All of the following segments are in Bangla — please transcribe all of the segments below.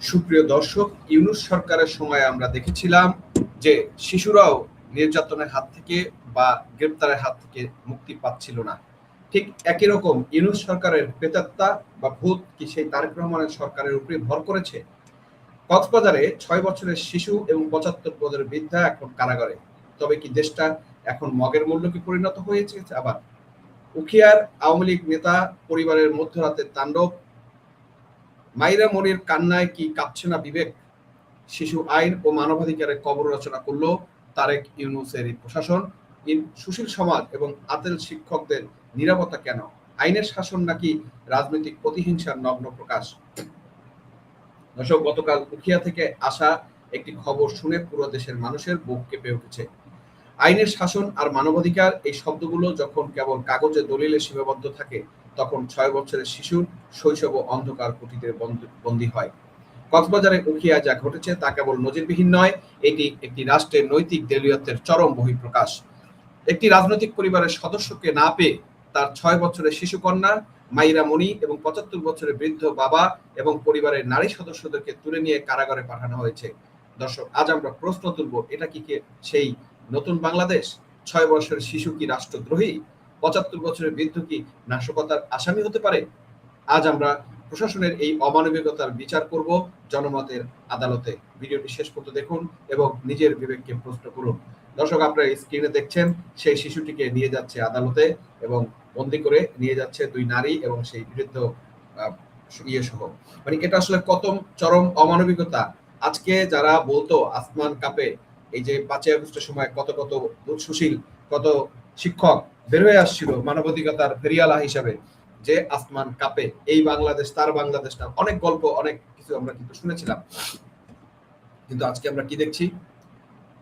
সুপ্রিয় দর্শক, ইউনূস সরকারের সময় আমরা দেখেছিলাম যে শিশুরাও নির্যাতনের হাত থেকে বা গ্রেপ্তারের হাত থেকে মুক্তি পাচ্ছিল না। ঠিক একই রকম ইউনূস সরকারের প্রেতাত্মা বা ভূত কি সেই তারেক রহমানের সরকারের উপরে ভর করেছে? কক্সবাজারে ৬ বছরের শিশু এবং ৭৫ বছরের বৃদ্ধা এখন কারাগারে। তবে কি দেশটা এখন মগের মূল্যকে পরিণত হয়েছে? আবার উখিয়ার আওয়ামী লীগ নেতা পরিবারের মধ্যরাতে তাণ্ডব, মাইরা মনির কান্নায় কি কাঁপছে না বিবেক? শিশু আইন ও মানবাধিকারের কবর রচনা করল তারেক ইউনূসের প্রশাসন। সুশীল সমাজ এবং আতেল শিক্ষকদের নিরাপত্তা কেন? আইনের শাসন নাকি রাজনৈতিক প্রতিহিংসার নগ্ন প্রকাশ? দর্শক, গতকাল উখিয়া থেকে আসা একটি খবর শুনে পুরো দেশের মানুষের বুক কেঁপে উঠেছে। আইনের শাসন আর মানবাধিকার এই শব্দগুলো যখন কেবল কাগজে দলিলে সীমাবদ্ধ থাকে, তখন ৬ বছরের শিশুর শৈশব অন্ধকার কুটিতে বন্দী হয়। কক্সবাজারে উখিয়া যা ঘটেছে তা কেবল নজিরবিহীন নয়, এটি একটি রাষ্ট্রের নৈতিক দেউলিয়াত্বের চরম বহিঃপ্রকাশ। একটি রাজনৈতিক পরিবারের সদস্যকে না পেয়ে তার ৬ বছরের শিশু কন্যা মাইরা মনি এবং ৭৫ বছরের বৃদ্ধ বাবা এবং পরিবারের নারী সদস্যদেরকে তুলে নিয়ে কারাগারে পাঠানো হয়েছে। দর্শক, আজ আমরা প্রশ্ন তুলব, এটা কি সেই নতুন বাংলাদেশ? ৬ বছরের শিশু কি রাষ্ট্রদ্রোহী? ৭৫ বছরের বৃদ্ধ কি নাশকতার আসামি হতে পারে? আজ আমরা প্রশাসনের এই অমানবিকতার বিচার করব জনমতের আদালতে। ভিডিওটি শেষ পর্যন্ত দেখুন এবং নিজের বিবেককে প্রশ্ন করুন। দর্শক, আপনারা স্ক্রিনে দেখছেন সেই শিশুটিকে নিয়ে যাচ্ছে আদালতে এবং বন্দি করে নিয়ে যাচ্ছে দুই নারী এবং সেই বিরুদ্ধ সহ। মানে এটা আসলে কত চরম অমানবিকতা। আজকে যারা বলতো আসমান কাঁপে, এই যে ৫ই আগস্টের সময় কত কত সুশীল, কত শিক্ষক বের হয়ে আসছিল মানবাধিকতার ফেরিয়ালা হিসাবে, যে আসমান কাঁপে, এই বাংলাদেশ তার বাংলাদেশ না, অনেক গল্প অনেক কিছু আমরা কিন্তু শুনেছিলাম। কিন্তু আজকে আমরা কি দেখছি?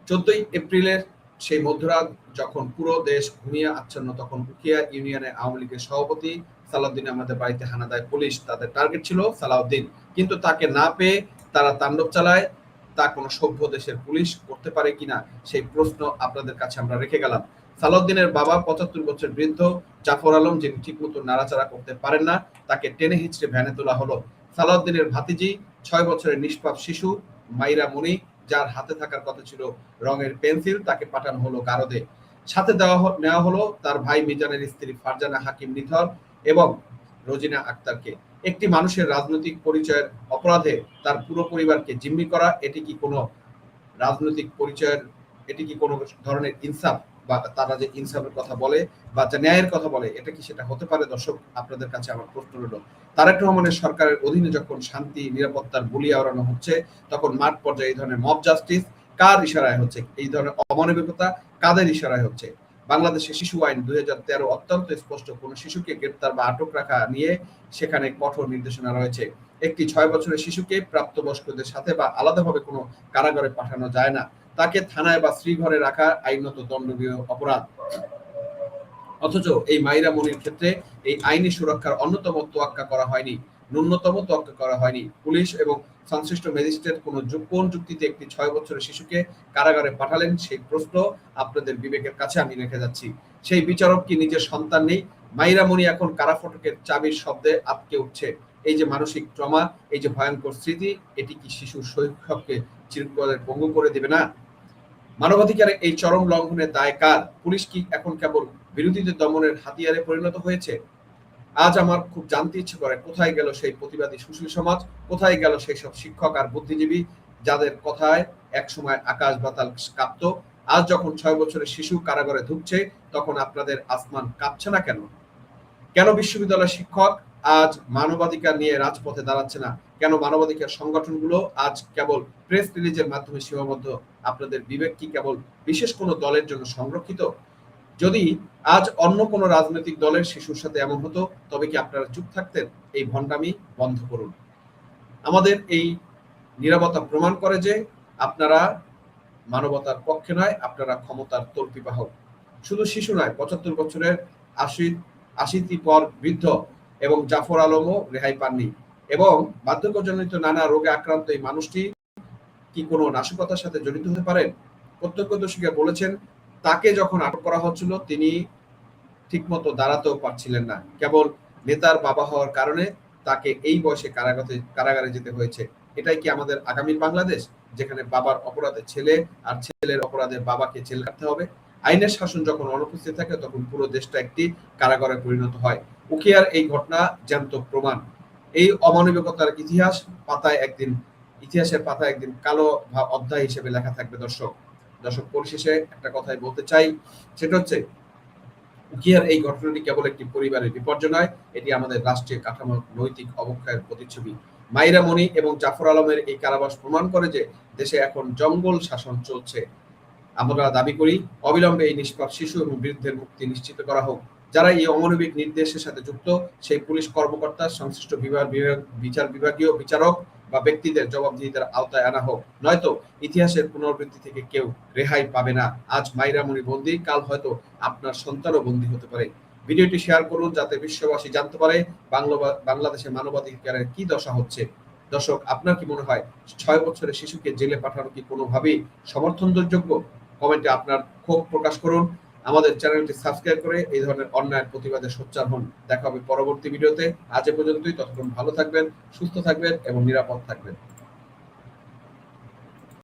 ১৪ই এপ্রিলের সেই মধ্যরাত যখন পুরো দেশ ঘুমিয়ে আচ্ছন্ন, তখন উখিয়া ইউনিয়নে আওয়ামী লীগের সভাপতি সালাউদ্দিন আমাদের বাড়িতে হানা দেয় পুলিশ। তাদের টার্গেট ছিল সালাউদ্দিন, কিন্তু তাকে না পেয়ে তারা তাণ্ডব চালায়। তা কোনো সভ্য দেশের পুলিশ করতে পারে কিনা সেই প্রশ্ন আপনাদের কাছে আমরা রেখে গেলাম। সালাউদ্দিনের বাবা ৭৫ বছর বৃদ্ধ জাফর আলম, যিনি ঠিকমতো নাড়াচাড়া করতে পারেন না, তাকে টেনে হিচড়ে ভ্যানে তোলা হলো। সালাউদ্দিনের ভাতিজি ৬ বছরের নিষ্পাপ শিশু মাইরা মনি, যার হাতে থাকার কথা ছিল রঙের পেন্সিল, তাকে পাঠানো হলো গারদে। সাথে নেওয়া হলো তার ভাই মিজানের স্ত্রী ফারজানা হাকিম নিথর এবং রোজিনা আক্তারকে। একটি মানুষের রাজনৈতিক পরিচয়ের অপরাধে তার পুরো পরিবারকে জিম্মি করা, এটি কি কোনো রাজনৈতিক পরিচয়ের, এটি কি কোনো ধরনের ইনসাফ, বা তারা যে ইনসাফের কথা বলে বা যে ন্যায়ের কথা বলে, এটা কি সেটা হতে পারে? দর্শক, আপনাদের কাছে আমার প্রশ্ন রইল, তারেক রহমানের সরকারের অধীনে যখন শান্তি নিরাপত্তার বুলি আওড়ানো হচ্ছে, তখন মাঠ পর্যায়ে এই ধরনের মব জাস্টিস কার ইশারায় হচ্ছে? এই ধরনের অমানবিকতা কাদের ইশারায় হচ্ছে? বাংলাদেশের শিশু আইন ২০১৩ অত্যন্ত স্পষ্ট, কোন শিশুকে গ্রেপ্তার বা আটক রাখা নিয়ে সেখানে কঠোর নির্দেশনা রয়েছে। একটি ৬ বছরের শিশুকে প্রাপ্তবয়স্কদের সাথে বা আলাদাভাবে কোনো কারাগারে পাঠানো যায় না। তাকে থানায় বা শ্রীঘরে রাখা আইনত দণ্ডনীয় অপরাধ। অথচ এই মাইরা মনির ক্ষেত্রে এই আইনি সুরক্ষার অন্যতম তোয়াক্কা করা হয়নি, ন্যূনতম তোয়াক্কা করা হয়নি। পুলিশ এবং সংশ্লিষ্ট ম্যাজিস্ট্রেট কোন যুক্তিতে একটি ৬ বছরের শিশুকে কারাগারে পাঠালেন, সেই প্রশ্ন আপনাদের বিবেকের কাছে আমি রেখে যাচ্ছি। সেই বিচারক কি নিজের সন্তান নেই? মাইরা মনি এখন কারা ফটকের চাবির শব্দে আটকে উঠছে। এই যে মানসিক ট্রমা, এই যে ভয়ঙ্কর স্মৃতি, এটি কি শিশুর শৈশবকে চিরকালের পঙ্গু করে দেবে না? মানবাধিকারের এই চরম লঙ্ঘনের দায় কার? পুলিশ কি এখন কেবল বিরোধীদের দমনের হাতিয়ারে পরিণত হয়েছে? আজ আমার খুব জানতে ইচ্ছে করে, কোথায় গেল সেই প্রতিবাদী সুশীল সমাজ? কোথায় গেল সেই সব শিক্ষক আর বুদ্ধিজীবী যাদের কথায় একসময় আকাশ বাতাল কাঁপত? আজ যখন ৬ বছরের শিশু কারাগারে ঢুকছে, তখন আপনাদের আসমান কাঁপছে না কেন? কেন বিশ্ববিদ্যালয়ের শিক্ষক আজ মানবাধিকার নিয়ে রাজপথে দাঁড়াচ্ছে না? কেন মানবাধিকার সংগঠনগুলো আজ কেবল প্রেস রিলিজের মাধ্যমে সীমাবদ্ধ? আপনাদের বিবেক কি কেবল বিশেষ কোনো দলের জন্য সংরক্ষিত? যদি আজ অন্য কোনো রাজনৈতিক দলের শিশুর সাথে এমন হতো, তবে কি আপনারা চুপ থাকতেন? এই ভণ্ডামি বন্ধ করুন। আমাদের এই নীরবতা প্রমাণ করে যে আপনারা মানবতার পক্ষে নয়, আপনারা ক্ষমতার তল্পিবাহক। শুধু শিশু নয়, ৭৫ বছরের ৮০ পর বৃদ্ধ এবং জাফর আলমও রেহাই পাননি। এবং বার্ধক্যজনিত নানা রোগে আক্রান্ত এই মানুষটি কি কোনো নাশকতার সাথে জড়িত হতে পারেন? প্রত্যক্ষদর্শীরা বলেছেন, তাকে যখন আটক করা হচ্ছিল, তিনি ঠিকমতো দাঁড়াতেও পারছিলেন না। কেবল নেতার বাবা হওয়ার কারণে তাকে এই বয়সে কারাগারে যেতে হয়েছে। এটাই কি আমাদের আগামীর বাংলাদেশ, যেখানে বাবার অপরাধে ছেলে আর ছেলের অপরাধে বাবাকে জেল কাটতে হবে? আইনের শাসন যখন অনুপস্থিত থাকে তখন পুরো দেশটা একটি কারাগারে পরিণত হয়। উখিয়ার এই ঘটনা জ্যান্ত প্রমাণ। এই অমানবিকতার ইতিহাসের পাতায় একদিন কালো অধ্যায় হিসেবে লেখা থাকবে। দর্শক পরিশেষে একটা কথাই বলতে চাই, সেটা হচ্ছে উখিয়ার এই ঘটনাটি কেবল একটি পরিবারের বিপর্যয় নয়, এটি আমাদের রাষ্ট্রীয় কাঠামোর নৈতিক অবক্ষয়ের প্রতিচ্ছবি। মাইরা মনি এবং জাফর আলমের এই কারাবাস প্রমাণ করে যে দেশে এখন জঙ্গল শাসন চলছে। আমরা দাবি করি অবিলম্বে এই নিষ্পাপ শিশু এবং বৃদ্ধের মুক্তি নিশ্চিত করা হোক। যারা এই অমানবিক নির্দেশের সাথে যুক্ত সেই পুলিশ কর্মকর্তা, সংশ্লিষ্ট বিচার বিভাগীয় বিচারক বা ব্যক্তিদের জবাবদিহিতার আওতায় আনা হোক, নয়তো ইতিহাসের পুনরাবৃত্তি থেকে কেউ রেহাই পাবে না। আজ মাইরা মনি বন্দী, কাল হয়তো আপনার সন্তানও বন্দী হতে পারে। ভিডিওটি শেয়ার করুন যাতে বিশ্ববাসী জানতে পারে বাংলাদেশে মানবাধিকারের কি দশা হচ্ছে। দর্শক, আপনার কি মনে হয় 6 বছরের শিশুকে জেলে পাঠানো কি কোনোভাবেই সমর্থনযোগ্য? কমেন্টে আপনার ক্ষোভ প্রকাশ করুন। আমাদের চ্যানেলটি সাবস্ক্রাইব করে এই ধরনের অন্যায়ের প্রতিবাদে সোচ্চার হন। দেখা হবে পরবর্তী ভিডিওতে। আজ এ পর্যন্তই। ততক্ষণ ভালো থাকবেন, সুস্থ থাকবেন এবং নিরাপদ থাকবেন।